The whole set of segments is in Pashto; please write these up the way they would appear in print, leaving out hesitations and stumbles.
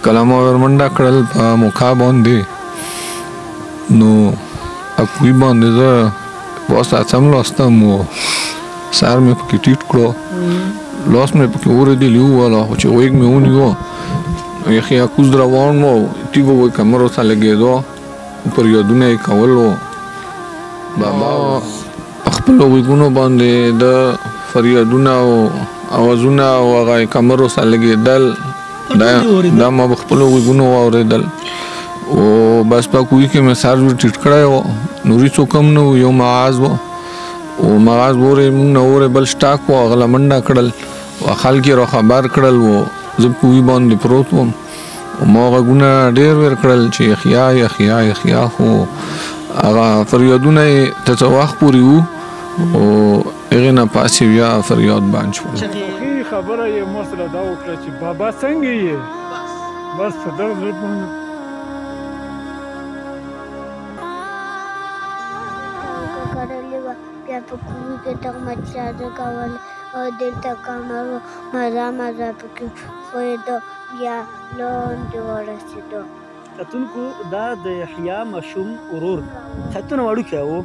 کله ما ورمنډه کړل په موقع باندې نو اکوي باندې زه بس اڅم لوستم و سر مې پکې ټیټ کړو لاس مې پکې اوریدلی وواله خو چې غوږ مې ونیو یخي کوز روان و تیږو وایي کمرو ته لګېدو فریادونه یې کول و بابا خپلو غوږونو باندې د فریادونه او اوازونه او هغه کمرو ته لګېدل دا ما په خپلو غوږونو واورېدل او بس په کوی کې مې سر ټیټ کړی و نوري څوک هم نه و یو معاذ و او معاذ وورې مونږ نه وورې بل سټاک و هغه له منډه کړل او خلک یې راخبر کړل و زه کوی باندې پروت وم ما غوږونه ډېر ور کړل چې یخیا خو هغه فریادونه یې تر څه وخت پورې وو او هغې نه پاسې بیا فریاد بند شول خبره یې ما سره دا وکړه چې بابا څنګه یې بس په دغه زړه باندې بیا په کومي کې تغمچاده کول او دلته کمرو مزه پکې ښویېده بیا لاندې ورسېدو کتونکو دا د یحیی ماشوم ورور خطونه وړوکی و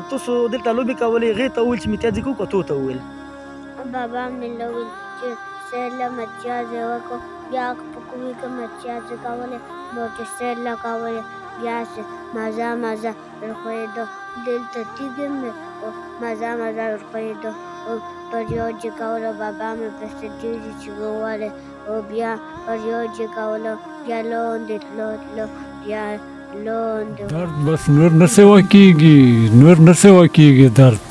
تاسو دلته لوبې کولې هغې ته وویل چې متیازې کوو که تو ته وویل بابا مې وویل چې سیله متیازې وکړو بیا په کومي کې متیازې کولې نو چې سیله کولې بیا مزه ورښویېده دلته تیږې مې مزه ورښویېده او فریاد یې کوله بابا مې پسې ډېرې چیغې ووهلې او بیا فریاد یې کوله بیا لاندې تلو بیا لاندې درد بس نور نه سوا کېږي درد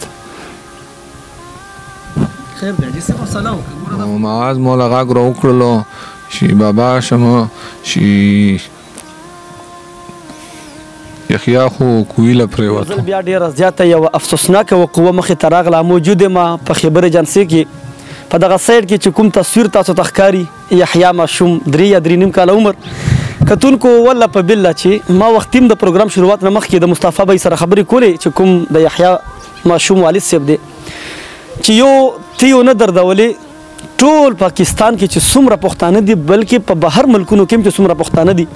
خیر دی جسې په سلام نو معاذ مولا غږ راوکړلو چې بابا شمه چې یحیی خو کوی له پرېوتو بیا ډېره زیاته یوه افسوسناکه وقوه مخې ته راغله موجود یم په خیبر ایجنسۍ کې په دغه سایډ کې چې کوم تصویر تاسو ته ښکاري یحیی ماشوم 3 یا 3 نیم کاله عمر کتونکو والله په بالله چې ما وختي د پروګرام شروعات نه مخکې د مصطفی بی سره خبرې کولې چې کوم د یحیی ماشوم والد صاحب دی چې یو تیو نه دردولې ټول پاکستان کې چې څومره پښتانه دي بلکې په بهر ملکونو کې هم چې څومره پښتانه دي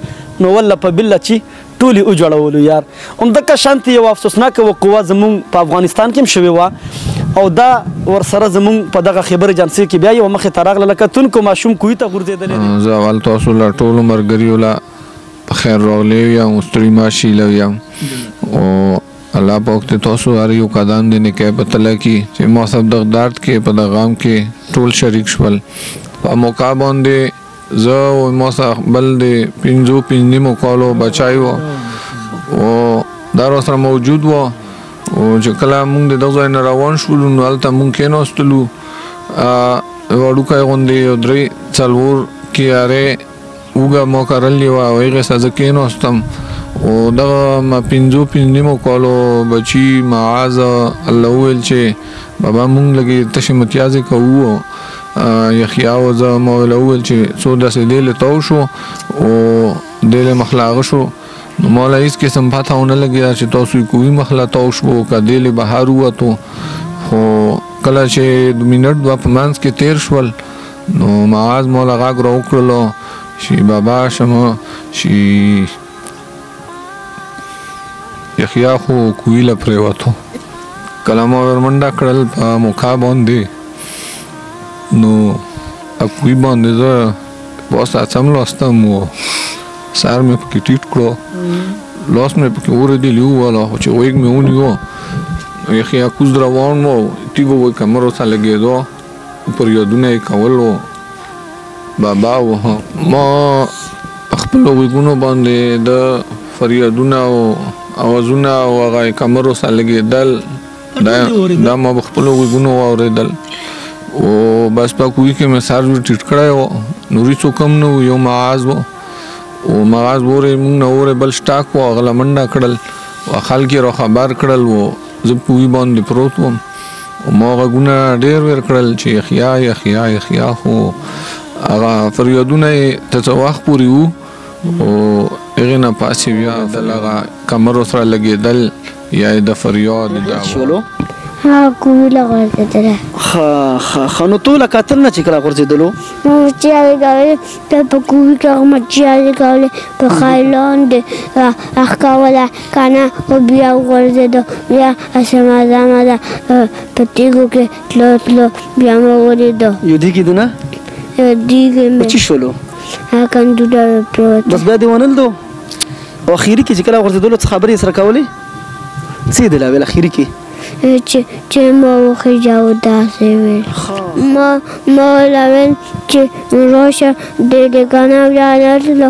نو والله په بالله چې ټولې وجړولو یار همدغه شانتې یوه افسوسناکه وقوه زموږ په افغانستان کې هم شوې وه او دا ورسره زموږ په دغه خیبر ایجنسۍ کې بیا یوه مخې ته راغله لکه تونکو ماشوم کوی ته غورځېدلی دی زه اول تاسو له ټولو ملګریو له په خیر راغلی یم ستړي مه شئ یم او الله پاک ته تاسو هر یو قدم د نیکۍ په تله کې چې ما سب دغه درد کې په دغه غم کې ټول شریک شول په موقع باندې زه او ما سره بل د 5 نیمو کالو بچی و او دا راسره موجود و او چې کله مونږ د دغه ځای نه روان شولو نو هلته مونږ کېناستلو وړوکی غوندې یو 3-4 کیارې اوږه ما کرلې وه او هغې سره زه کېناستم او دغه ما 5 نیمو کالو بچي معاذ الله وویل چې بابا مونږ لږې تشې متیازې کوو یحیی او زه ما ورله وویل چې څو داسې دیلې تاو شو او دیلې مخلاغه شو نو ما له هېڅ قسم پته ونه لګېده چې تاسو یې کوي مخله تاو شو که دیلې بهر ووتو خو کله چې 2 منټ 2 په منځ کې تېر شول نو معاذ ما له غږ راوکړلو چې بابا شمه چې یحیی خو کوی له پرېوتو کله ما ورمنډه کړل په موقع باندې نو اکوی باندې زه بس اڅم لوستم و سر مې پکې ټیټ کړو لاس مې پکې اوریدلی وواله خو چې غوږ مې ونیو یخي کوز روان و تیږو وایي کمرو ته لګېدو فریادونه یې کول و بابا و ما خپلو غوږونو باندې د فریادونه او اوازونه او هغه کمرو ته لګېدل دا ما په خپلو غوږونو واورېدل او بس په کوی کې مې سر ټیټ کړی و نوري څوک هم نه و یو معاذ و او معاذ وورې مونږ نه وورې بل سټاک و هغه له منډه کړل او خلک یې راخبر کړل و زه کوی باندې پروت وم او ما غوږونه ډېر ور کړل چې یحیی خو هغه فریادونه یې تر څه وخت پورې وو او هغې نه پاسې بیا د هغه کمرو سره لګېدل یا د فریاد شولو ها کویله غورځېدله ښه نو ته له کاتل نه چې کله غورځېدلو مچیازې کولې بیا په کوهي کې هغه مچیازې کولې په خای لاندې اخکوله که نه خو بیا وغورځېدو بیا هسې مزه په تیږو کې تلو بیا مې ولیدو یو دیګې دی نه دیګې مې څه شولو هغه کندوډه پروت بس بیا دې ونه لیدو او اخري کې چې کله غورځېدلو څه خبرې سره کولې څه یې دې لا ویل اخري کې چې ما وخېژاو داسې ویل ما ورله ویل چې راشه ډېرې که نه بیا نه تلو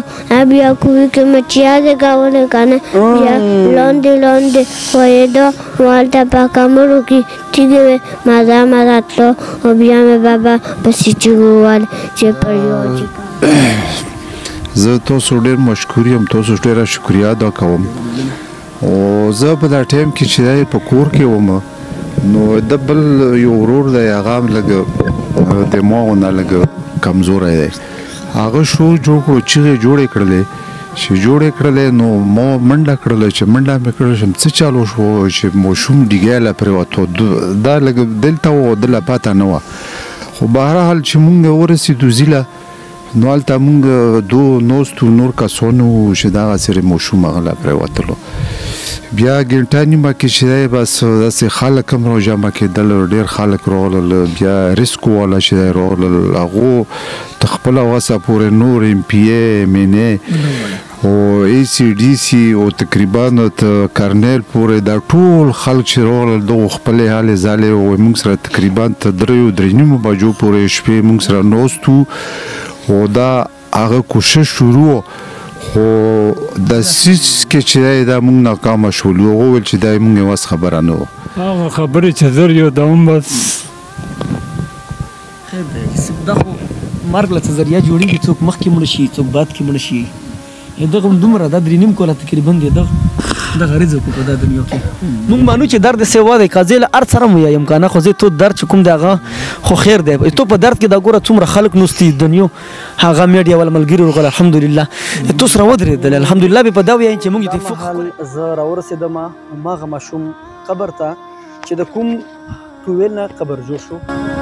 بیا کوهي کې مچیازې کولې که نه بیا لاندې ښویېدو هلته په کمرو کې تیږې وې مزه تلو او بیا مې بابا پسې تیږې ووهل چې پر یو زه تاسو ډېر مشکور یم تاسو ډېره شکریا ادا کوم او زه په دا ټایم کې چې دی په کور کې وم نو د بل یو ورور دی هغه هم لږ دماغ نه لږ کمزوری دی هغه شور جوړ کړو چیغې جوړې کړلې چې جوړې کړلې نو ما منډه کړله چې منډه مې کړله چې څه چالو شو چې ماشوم ډیګی له پرېوتو دا لږ دلته و دله پته نه وه خو بهرحال چې مونږ ورسېدو زیله نو هلته مونږ ناستو نور کسانو چې دغسې ماشوم هغه له پرېوتلو بیا ګنټه نیمه کې چې دی بس داسې خلک هم راجمع کېدل ډېر خلک راغلل بیا ریسکو والا چې دی راغلل هغو تر خپله وسه پورې نور ایم پی ای ایم این ای او ای سی ډي سي او تقریبا تر کرنیل پورې دا ټول خلک چې راغلل دغو خپلې هلې ځلې او موږ سره تقریبا تر 3:30 بجو پورې شپې موږ سره ناست او دا هغه کوشش شروع خو د سیس کې چې دی دا موږ ناکامه شولو هغه ویل چې دا موږ یې وس خبره نه وه هغه خبرې چې زر یو دوم بس خیر دی دا خو مرګ له څه ذریعه جوړېږي څوک مخکې مړه شي څوک بعد کې مړه شي دغه دومره دا 3.5 کوله تقریبا دی دغه رزق په دا دنیا کې موږ مانو چې درد سیوا دی قاضي له ار سره مو یم کنه خو زه تو درد چې کوم دغه خو خیر دی تو په درد کې دا ګوره څومره خلک نوستي دنیا هغه میډیا ول ملګری ورغله الحمدلله تو سره ودرېدل الحمدلله به په دا وایي چې موږ ته فوق زه راورسېدم ماغه ماشوم قبر ته چې د کوم ټویل نه قبر جوړ شو